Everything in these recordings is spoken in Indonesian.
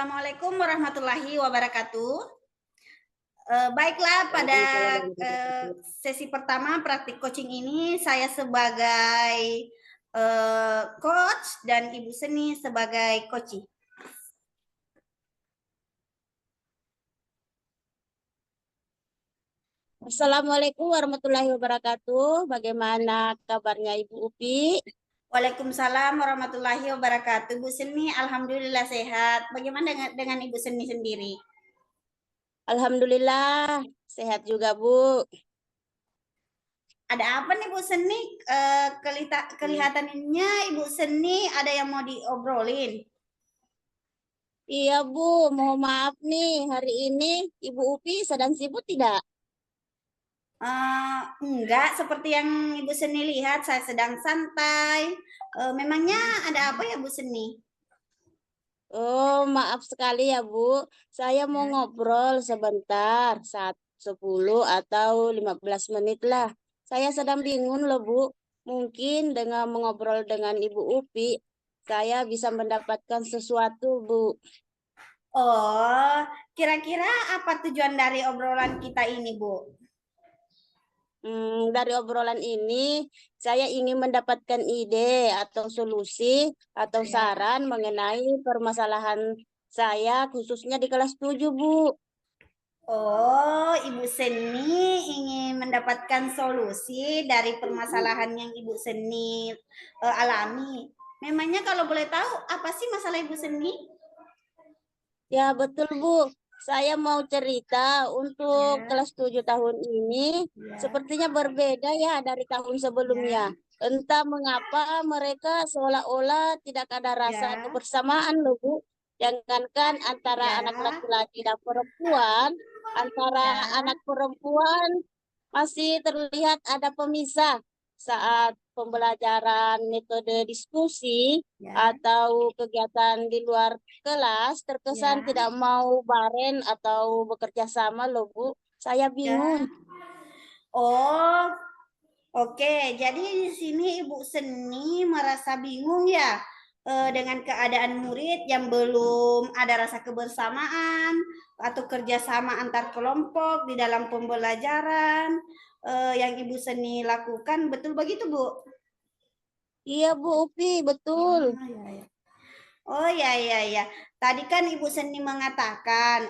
Assalamualaikum warahmatullahi wabarakatuh. Baiklah, pada Waalaikumsalam warahmatullahi wabarakatuh. sesi pertama praktik coaching ini saya sebagai coach dan Ibu Seni sebagai coachee. Assalamualaikum warahmatullahi wabarakatuh. Bagaimana kabarnya Ibu Upi? Waalaikumsalam warahmatullahi wabarakatuh. Ibu Seni, alhamdulillah sehat. Bagaimana dengan Ibu Seni sendiri? Alhamdulillah sehat juga, Bu. Ada apa nih Bu Seni? Kelihatannya Ibu Seni ada yang mau diobrolin. Iya, Bu. Mohon maaf nih, hari ini Ibu Upi sedang sibuk tidak? Enggak, seperti yang Ibu Seni lihat, saya sedang santai. Memangnya ada apa ya Bu Seni? Oh, maaf sekali ya, Bu. Saya mau Ya. ngobrol sebentar, 10 atau 15 menit lah. Saya sedang bingung loh, Bu. Mungkin dengan mengobrol dengan Ibu Upi, saya bisa mendapatkan sesuatu, Bu. Oh, kira-kira apa tujuan dari obrolan kita ini, Bu? Dari obrolan ini, saya ingin mendapatkan ide atau solusi atau Ya. saran mengenai permasalahan saya, khususnya di kelas 7, Bu. Oh, Ibu Seni ingin mendapatkan solusi dari permasalahan yang Ibu Seni alami. Memangnya kalau boleh tahu, apa sih masalah Ibu Seni? Ya, betul, Bu. Saya mau cerita untuk Ya, kelas 7 tahun ini, ya, sepertinya berbeda ya dari tahun sebelumnya. ya, Entah mengapa mereka seolah-olah tidak ada rasa ya, kebersamaan, loh, Bu. Jangankan antara anak ya, laki-laki dan perempuan, antara ya. anak perempuan masih terlihat ada pemisah saat pembelajaran metode diskusi Ya, atau kegiatan di luar kelas terkesan ya, tidak mau bareng atau bekerja sama loh, Bu. Saya bingung. ya. Oh, oke. Jadi di sini Ibu Seni merasa bingung ya dengan keadaan murid yang belum ada rasa kebersamaan atau kerjasama antar kelompok di dalam pembelajaran yang Ibu Seni lakukan. Betul begitu, Bu? Iya, Bu Upi, betul. Ya, ya. Oh ya ya ya. Tadi kan Ibu Seni mengatakan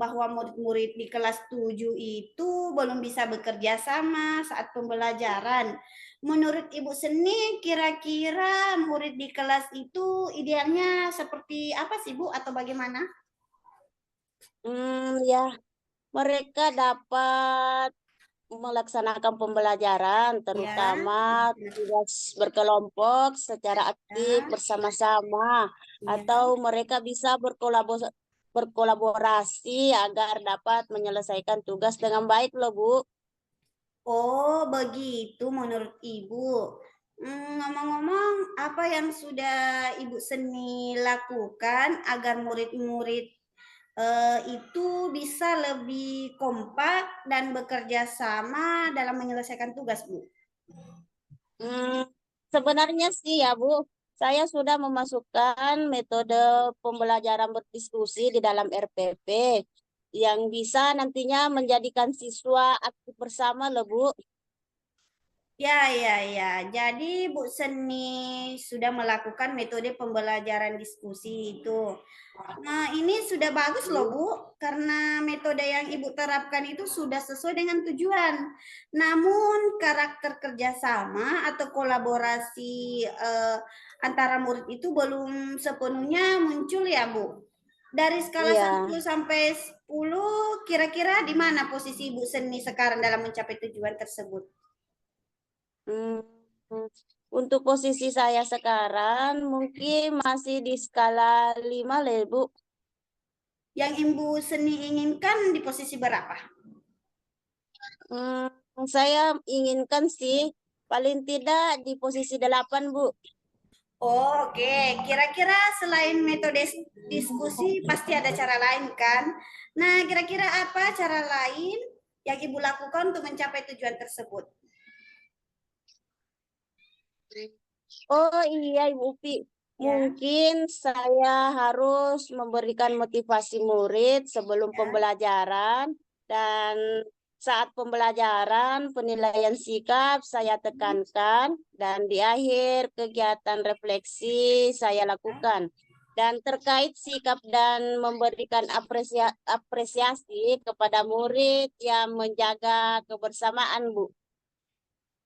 bahwa murid-murid di kelas 7 itu belum bisa bekerja sama saat pembelajaran. Menurut Ibu Seni, kira-kira murid di kelas itu idealnya seperti apa sih Bu atau bagaimana? Ya, mereka dapat melaksanakan pembelajaran, Ya, terutama tugas berkelompok secara aktif ya, bersama-sama, atau ya. mereka bisa berkolaborasi agar dapat menyelesaikan tugas dengan baik loh, Bu. Oh, begitu menurut Ibu. Ngomong-ngomong, apa yang sudah Ibu Seni lakukan agar murid-murid itu bisa lebih kompak dan bekerja sama dalam menyelesaikan tugas, Bu? Hmm, Sebenarnya sih ya, Bu, saya sudah memasukkan metode pembelajaran berdiskusi di dalam RPP yang bisa nantinya menjadikan siswa aktif bersama loh, Bu. Ya, ya, ya. Jadi Bu Seni sudah melakukan metode pembelajaran diskusi itu. Nah, ini sudah bagus loh, Bu, karena metode yang Ibu terapkan itu sudah sesuai dengan tujuan. Namun, karakter kerjasama atau kolaborasi antara murid itu belum sepenuhnya muncul ya, Bu. Dari skala Iya. 1 sampai 10, kira-kira di mana posisi Ibu Seni sekarang dalam mencapai tujuan tersebut? Hmm, untuk posisi saya sekarang mungkin masih di skala 5 lah, Bu. Yang Ibu Seni inginkan di posisi berapa? Hmm, saya inginkan sih paling tidak di posisi 8, Bu. Oh, oke. Kira-kira selain metode diskusi pasti ada cara lain kan? Nah, kira-kira apa cara lain yang Ibu lakukan untuk mencapai tujuan tersebut? Oh iya, Ibu Upi. Ya, mungkin saya harus memberikan motivasi murid sebelum ya, pembelajaran dan saat pembelajaran penilaian sikap saya tekankan dan di akhir kegiatan refleksi saya lakukan. Dan terkait sikap dan memberikan apresiasi kepada murid yang menjaga kebersamaan, Bu.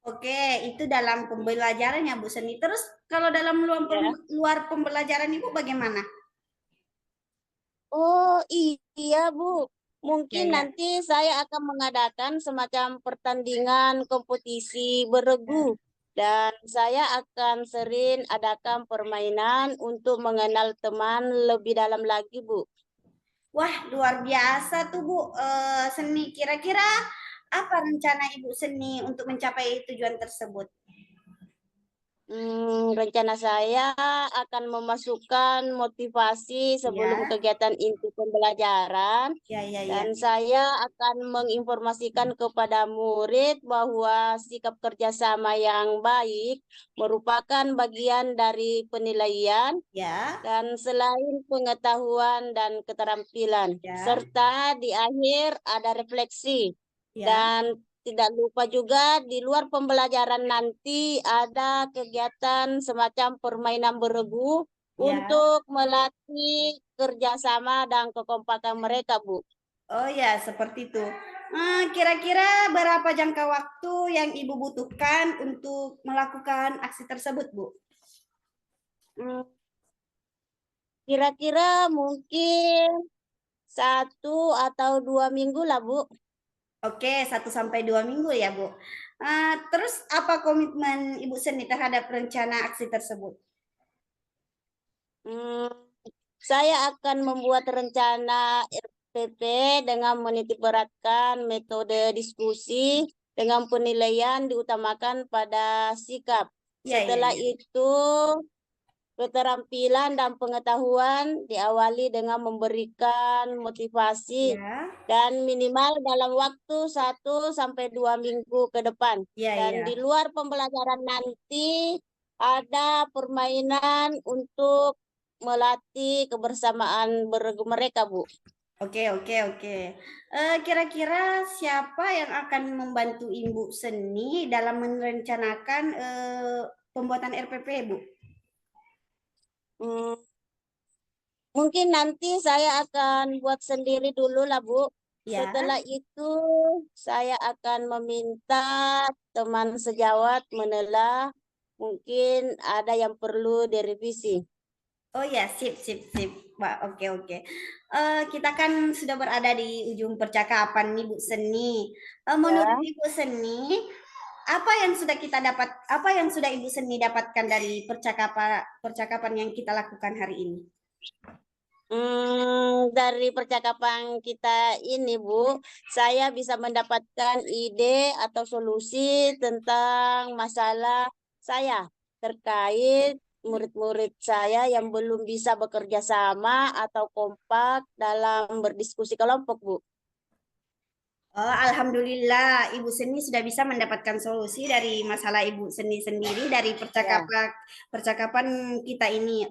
oke, itu dalam pembelajaran ya Bu Seni. Terus kalau dalam Ya. luar pembelajaran Ibu bagaimana? Oh iya Bu, Ya, mungkin ya. nanti saya akan mengadakan semacam pertandingan kompetisi beregu dan saya akan sering adakan permainan untuk mengenal teman lebih dalam lagi Bu. Wah, luar biasa tuh Bu, Seni. Kira-kira apa rencana Ibu Seni untuk mencapai tujuan tersebut? Rencana saya akan memasukkan motivasi sebelum Ya, kegiatan inti pembelajaran. ya, ya, ya. Dan saya akan menginformasikan kepada murid bahwa sikap kerjasama yang baik merupakan bagian dari penilaian Ya, dan selain pengetahuan dan keterampilan, ya, serta di akhir ada refleksi. ya, Dan tidak lupa juga di luar pembelajaran nanti ada kegiatan semacam permainan beregu ya. untuk melatih kerjasama dan kekompakan mereka, Bu. Oh ya, seperti itu. Kira-kira berapa jangka waktu yang Ibu butuhkan untuk melakukan aksi tersebut, Bu? Hmm, Kira-kira mungkin 1 atau 2 minggu lah, Bu. Oke, 1 sampai 2 minggu ya, Bu. Terus apa komitmen Ibu Seni terhadap rencana aksi tersebut? Hmm, saya akan membuat rencana RPP dengan menitikberatkan metode diskusi dengan penilaian diutamakan pada sikap. Ya, ya, Setelah ya. itu, keterampilan dan pengetahuan diawali dengan memberikan motivasi Ya, dan minimal dalam waktu 1 sampai 2 minggu ke depan. ya, Dan di ya. luar pembelajaran nanti ada permainan untuk melatih kebersamaan mereka, Bu. Oke, oke, oke. Kira-kira siapa yang akan membantu Ibu Seni dalam merencanakan pembuatan RPP, Bu? Hmm, Mungkin nanti saya akan buat sendiri dulu lah, Bu. Ya. Setelah itu, saya akan meminta teman sejawat menelaah. Mungkin ada yang perlu direvisi. Oh ya, sip, sip, sip. Pak, oke, oke. Kita kan sudah berada di ujung percakapan nih, Bu Seni. Menurut Ya. Ibu Seni, apa yang sudah Ibu Seni dapatkan dari percakapan percakapan yang kita lakukan hari ini? Dari percakapan kita ini, Bu, saya bisa mendapatkan ide atau solusi tentang masalah saya terkait murid-murid saya yang belum bisa bekerja sama atau kompak dalam berdiskusi kelompok, Bu. Oh, alhamdulillah, Ibu Seni sudah bisa mendapatkan solusi dari masalah Ibu Seni sendiri dari Ya, percakapan percakapan kita ini.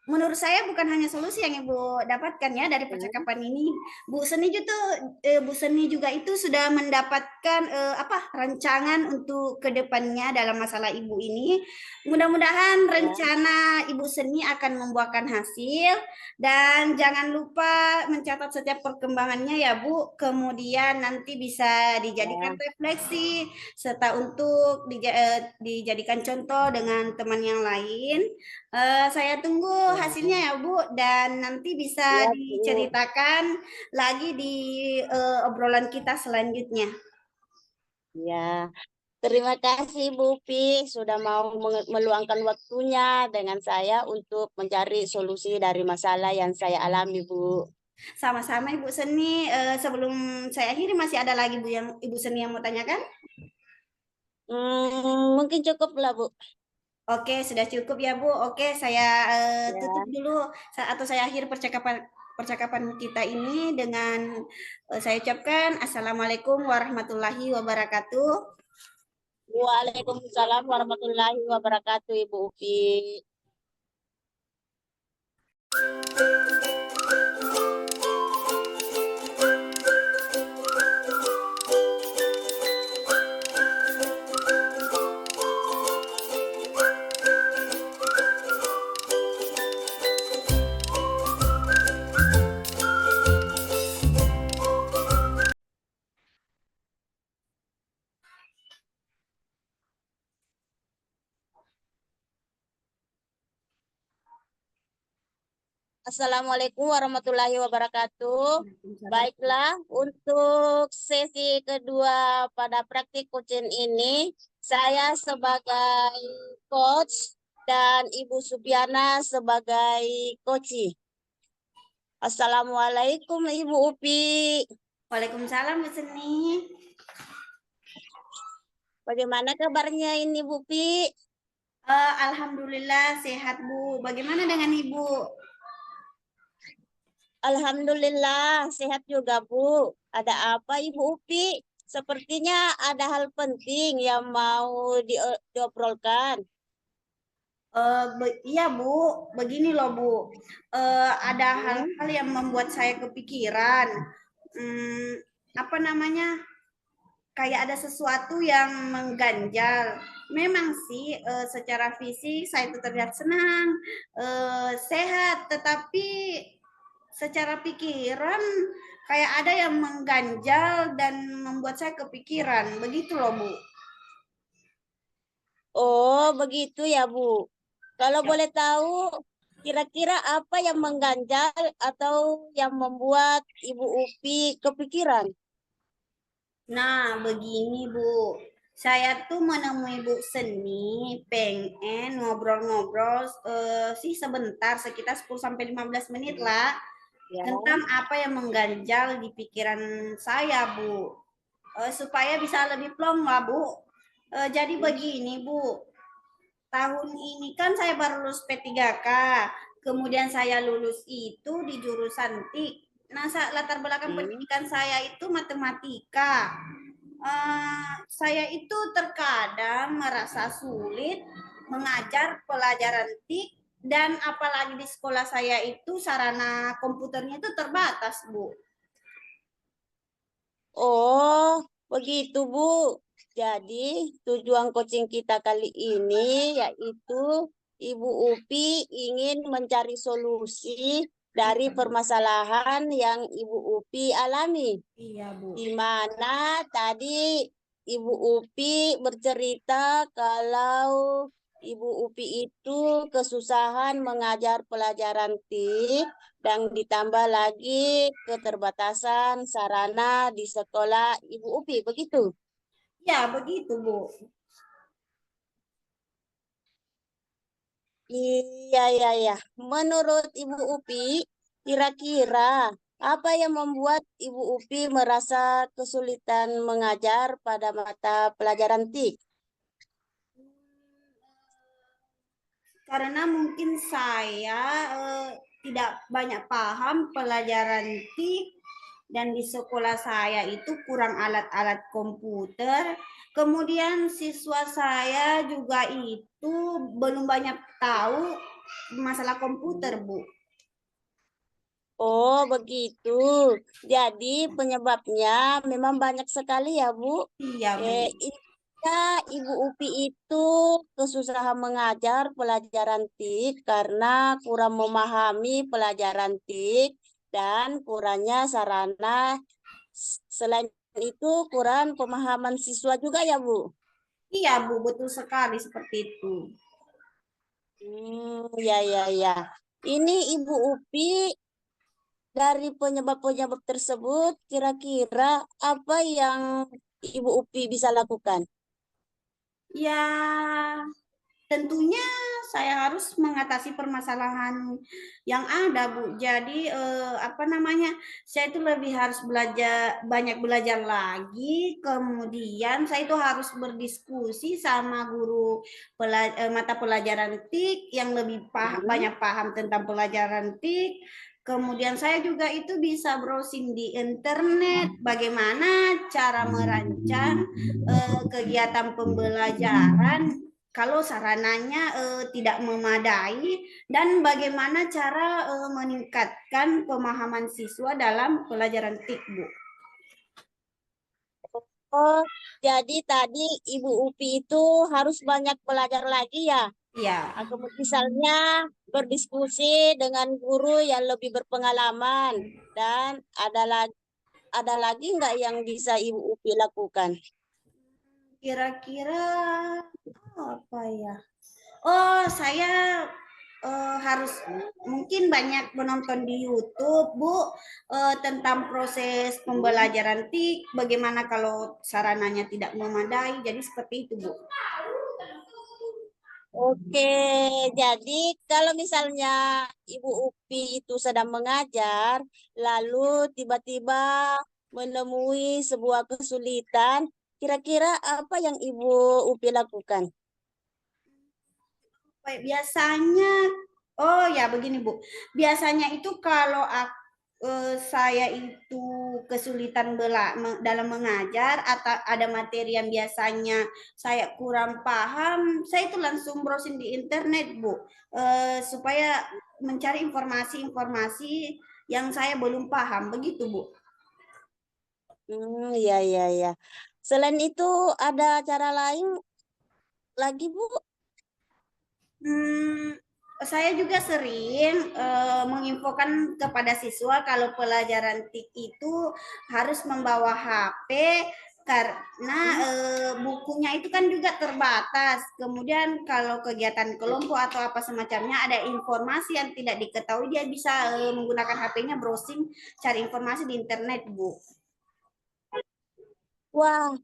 Menurut saya bukan hanya solusi yang Ibu dapatkan ya dari ya, percakapan ini. Bu Seni juga itu sudah mendapatkan apa rancangan untuk kedepannya dalam masalah Ibu ini. Mudah-mudahan ya, rencana Ibu Seni akan membuahkan hasil. Dan jangan lupa mencatat setiap perkembangannya ya Bu. Kemudian nanti bisa dijadikan ya, refleksi serta untuk dijadikan contoh dengan teman yang lain. Saya tunggu hasilnya ya, ya Bu dan nanti bisa ya, Bu. diceritakan lagi di obrolan kita selanjutnya. Ya. Terima kasih Bu Pi sudah mau meluangkan waktunya dengan saya untuk mencari solusi dari masalah yang saya alami, Bu. Sama-sama Ibu Seni. Sebelum saya akhiri masih ada lagi Bu yang Ibu Seni yang mau tanyakan? Mungkin cukup lah, Bu. Oke, sudah cukup ya, Bu. Oke, saya tutup Ya, dulu atau saya akhiri percakapan percakapan kita ini dengan saya ucapkan Assalamualaikum warahmatullahi wabarakatuh. Waalaikumsalam warahmatullahi wabarakatuh, Ibu Upi. Assalamualaikum warahmatullahi wabarakatuh. Baiklah, untuk sesi kedua pada praktik coaching ini, saya sebagai coach dan Ibu Supiana sebagai coach. Assalamualaikum Ibu Upi. Waalaikumsalam Bu Seni. Bagaimana kabarnya ini Bu Upi? Alhamdulillah sehat Bu. Bagaimana dengan Ibu? Alhamdulillah sehat juga Bu. Ada apa Ibu Upi? Sepertinya ada hal penting yang mau diobrolkan. Iya Bu, begini loh Bu. Ada hal-hal yang membuat saya kepikiran. Apa namanya? Kayak ada sesuatu yang mengganjal. Memang sih secara fisik saya itu terlihat senang, sehat, tetapi secara pikiran kayak ada yang mengganjal dan membuat saya kepikiran. Begitu loh Bu. Oh, begitu ya Bu. Kalau boleh tahu, kira-kira apa yang mengganjal atau yang membuat Ibu Upi kepikiran? Nah, begini Bu. Saya tuh menemui Bu Seni, pengen ngobrol-ngobrol sih sebentar, sekitar 10 sampai 15 menit lah, Ya. tentang apa yang mengganjal di pikiran saya, Bu. Supaya bisa lebih plong lah, Bu. Jadi begini, Bu. Tahun ini kan saya baru lulus P3K. Kemudian saya lulus itu di jurusan TIK. Nah, latar belakang pendidikan saya itu matematika. Saya itu terkadang merasa sulit mengajar pelajaran TIK dan apalagi di sekolah saya itu sarana komputernya itu terbatas, Bu. Oh, begitu Bu. Jadi tujuan coaching kita kali ini yaitu Ibu Upi ingin mencari solusi dari permasalahan yang Ibu Upi alami. Iya, Bu. Di mana tadi Ibu Upi bercerita kalau Ibu Upi itu kesusahan mengajar pelajaran TIK dan ditambah lagi keterbatasan sarana di sekolah Ibu Upi, begitu? Ya, begitu, Bu. Iya, iya, iya. Menurut Ibu Upi, kira-kira apa yang membuat Ibu Upi merasa kesulitan mengajar pada mata pelajaran TIK? Karena mungkin saya tidak banyak paham pelajaran TIK dan di sekolah saya itu kurang alat-alat komputer. Kemudian siswa saya juga itu belum banyak tahu masalah komputer, Bu. Oh, begitu. Jadi penyebabnya memang banyak sekali ya, Bu. Iya, Bu. Intinya Ibu Upi itu kesusahan mengajar pelajaran TIK karena kurang memahami pelajaran TIK dan kurangnya sarana. Selain itu kurang pemahaman siswa juga ya, Bu. Iya, Bu, betul sekali seperti itu. Ya, ya, ya. Ini Ibu Upi dari penyebab-penyebab tersebut, kira-kira apa yang Ibu Upi bisa lakukan? Ya, tentunya saya harus mengatasi permasalahan yang ada, Bu. Jadi apa namanya? Saya itu lebih harus banyak belajar lagi. Kemudian saya itu harus berdiskusi sama guru mata pelajaran TIK yang lebih banyak paham tentang pelajaran TIK. Kemudian saya juga itu bisa browsing di internet bagaimana cara merancang kegiatan pembelajaran kalau sarananya tidak memadai dan bagaimana cara meningkatkan pemahaman siswa dalam pelajaran TIK, Bu. Oh, jadi tadi Ibu Upi itu harus banyak belajar lagi ya. Ya, Misalnya berdiskusi dengan guru yang lebih berpengalaman dan ada lagi nggak yang bisa Ibu Upi lakukan? kira-kira apa ya? Oh, saya harus mungkin banyak menonton di YouTube, Bu, tentang proses pembelajaran TIK, bagaimana kalau sarananya tidak memadai, jadi seperti itu, Bu. Oke, jadi kalau misalnya Ibu Upi itu sedang mengajar, lalu tiba-tiba menemui sebuah kesulitan, kira-kira apa yang Ibu Upi lakukan? Biasanya, oh ya begini Bu, biasanya itu kalau saya itu kesulitan dalam mengajar atau ada materi yang biasanya saya kurang paham, saya itu langsung browsing di internet Bu, supaya mencari informasi-informasi yang saya belum paham, begitu Bu. Iya, iya, iya. Selain itu ada cara lain lagi, Bu? Hmm, saya juga sering menginfokan kepada siswa kalau pelajaran TIK itu harus membawa HP karena Hmm? bukunya itu kan juga terbatas. Kemudian kalau kegiatan kelompok atau apa semacamnya ada informasi yang tidak diketahui, dia bisa menggunakan HP-nya browsing cari informasi di internet, Bu. Wah,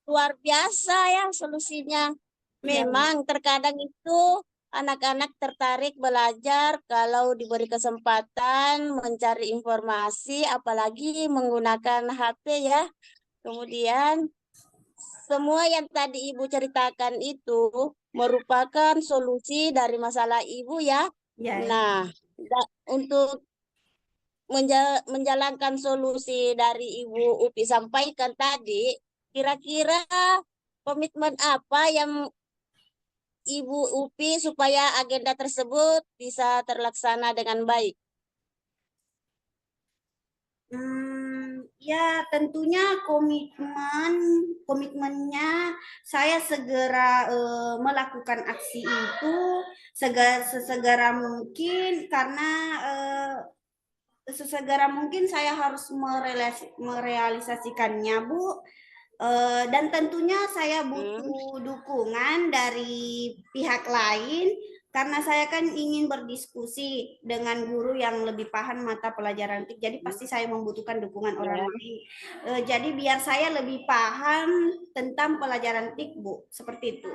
luar biasa ya solusinya. Iya, Bu. Memang terkadang itu anak-anak tertarik belajar kalau diberi kesempatan mencari informasi, apalagi menggunakan HP ya. Kemudian semua yang tadi Ibu ceritakan itu merupakan solusi dari masalah Ibu ya. Iya, iya. Nah, untuk menjalankan solusi dari Ibu Upi sampaikan tadi, kira-kira komitmen apa yang Ibu Upi supaya agenda tersebut bisa terlaksana dengan baik? Ya tentunya komitmennya saya segera melakukan aksi itu sesegera mungkin karena sesegera mungkin saya harus merealisasikannya, Bu. Dan tentunya saya Hmm, butuh dukungan dari pihak lain karena saya kan ingin berdiskusi dengan guru yang lebih paham mata pelajaran TIK. Jadi pasti saya membutuhkan dukungan orang ya. lain. Jadi biar saya lebih paham tentang pelajaran TIK, Bu. Seperti itu.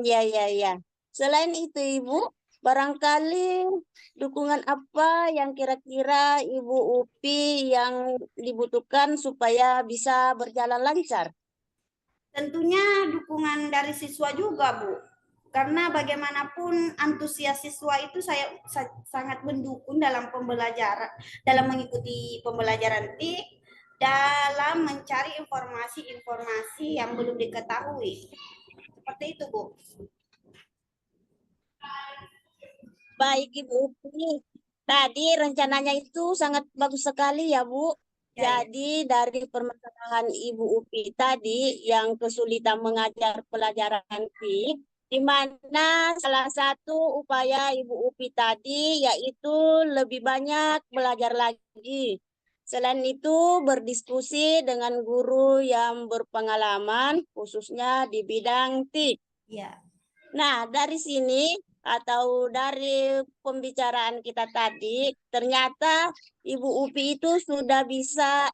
Ya, ya, ya. Selain itu, Ibu, barangkali dukungan apa yang kira-kira Ibu Upi yang dibutuhkan supaya bisa berjalan lancar? Tentunya dukungan dari siswa juga, Bu. Karena bagaimanapun antusias siswa itu saya sangat mendukung dalam pembelajaran, dalam mengikuti pembelajaran TIK, dalam mencari informasi-informasi yang belum diketahui. Seperti itu, Bu. Baik, Ibu Upi. Tadi rencananya itu sangat bagus sekali ya, Bu. Ya, ya. Jadi dari permasalahan Ibu Upi tadi yang kesulitan mengajar pelajaran TIK, di mana salah satu upaya Ibu Upi tadi yaitu lebih banyak belajar lagi. Selain itu berdiskusi dengan guru yang berpengalaman khususnya di bidang TIK. Ya. Nah, dari sini atau dari pembicaraan kita tadi, ternyata Ibu Upi itu sudah bisa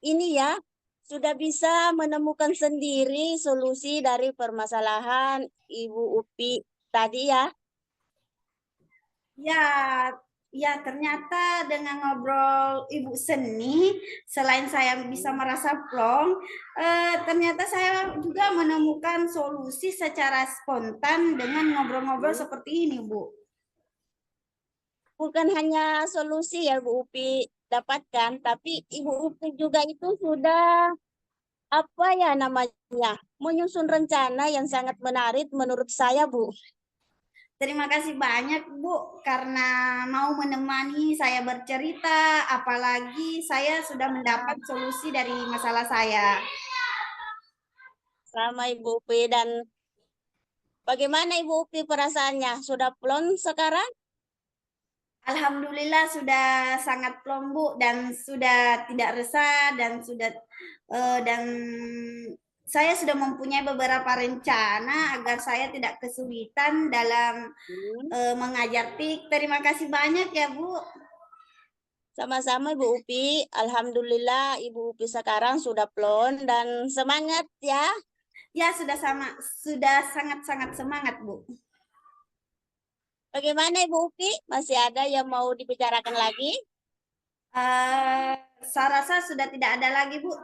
ini ya, sudah bisa menemukan sendiri solusi dari permasalahan Ibu Upi tadi ya. Ya, ya ternyata dengan ngobrol Ibu Seni, selain saya bisa merasa plong, ternyata saya juga menemukan solusi secara spontan dengan ngobrol-ngobrol seperti ini, Bu. Bukan hanya solusi ya Bu Upi dapatkan, tapi Ibu Upi juga itu sudah apa ya namanya, menyusun rencana yang sangat menarik menurut saya, Bu. Terima kasih banyak Bu karena mau menemani saya bercerita, apalagi saya sudah mendapat solusi dari masalah saya. Sama Ibu Upi. Dan bagaimana Ibu Upi perasaannya? Sudah plon sekarang? Alhamdulillah sudah sangat plong Bu dan sudah tidak resah dan saya sudah mempunyai beberapa rencana agar saya tidak kesulitan dalam Hmm. mengajar TIK. Terima kasih banyak ya Bu. Sama-sama Ibu Upi. Alhamdulillah Ibu Upi sekarang sudah plon dan semangat ya. Ya sudah sangat-sangat semangat Bu. Bagaimana Ibu Upi? Masih ada yang mau dibicarakan lagi? Eh, saya rasa sudah tidak ada lagi Bu.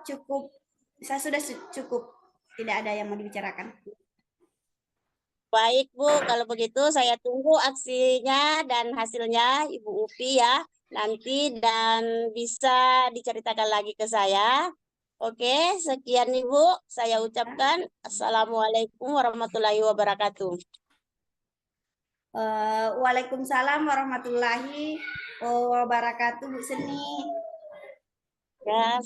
Saya sudah cukup. Tidak ada yang mau dibicarakan. Baik Bu, kalau begitu saya tunggu aksinya dan hasilnya Ibu Upi ya nanti dan bisa diceritakan lagi ke saya. Oke, sekian Ibu. Saya ucapkan Assalamualaikum warahmatullahi wabarakatuh. Waalaikumsalam warahmatullahi wabarakatuh Bu Seni. Ya,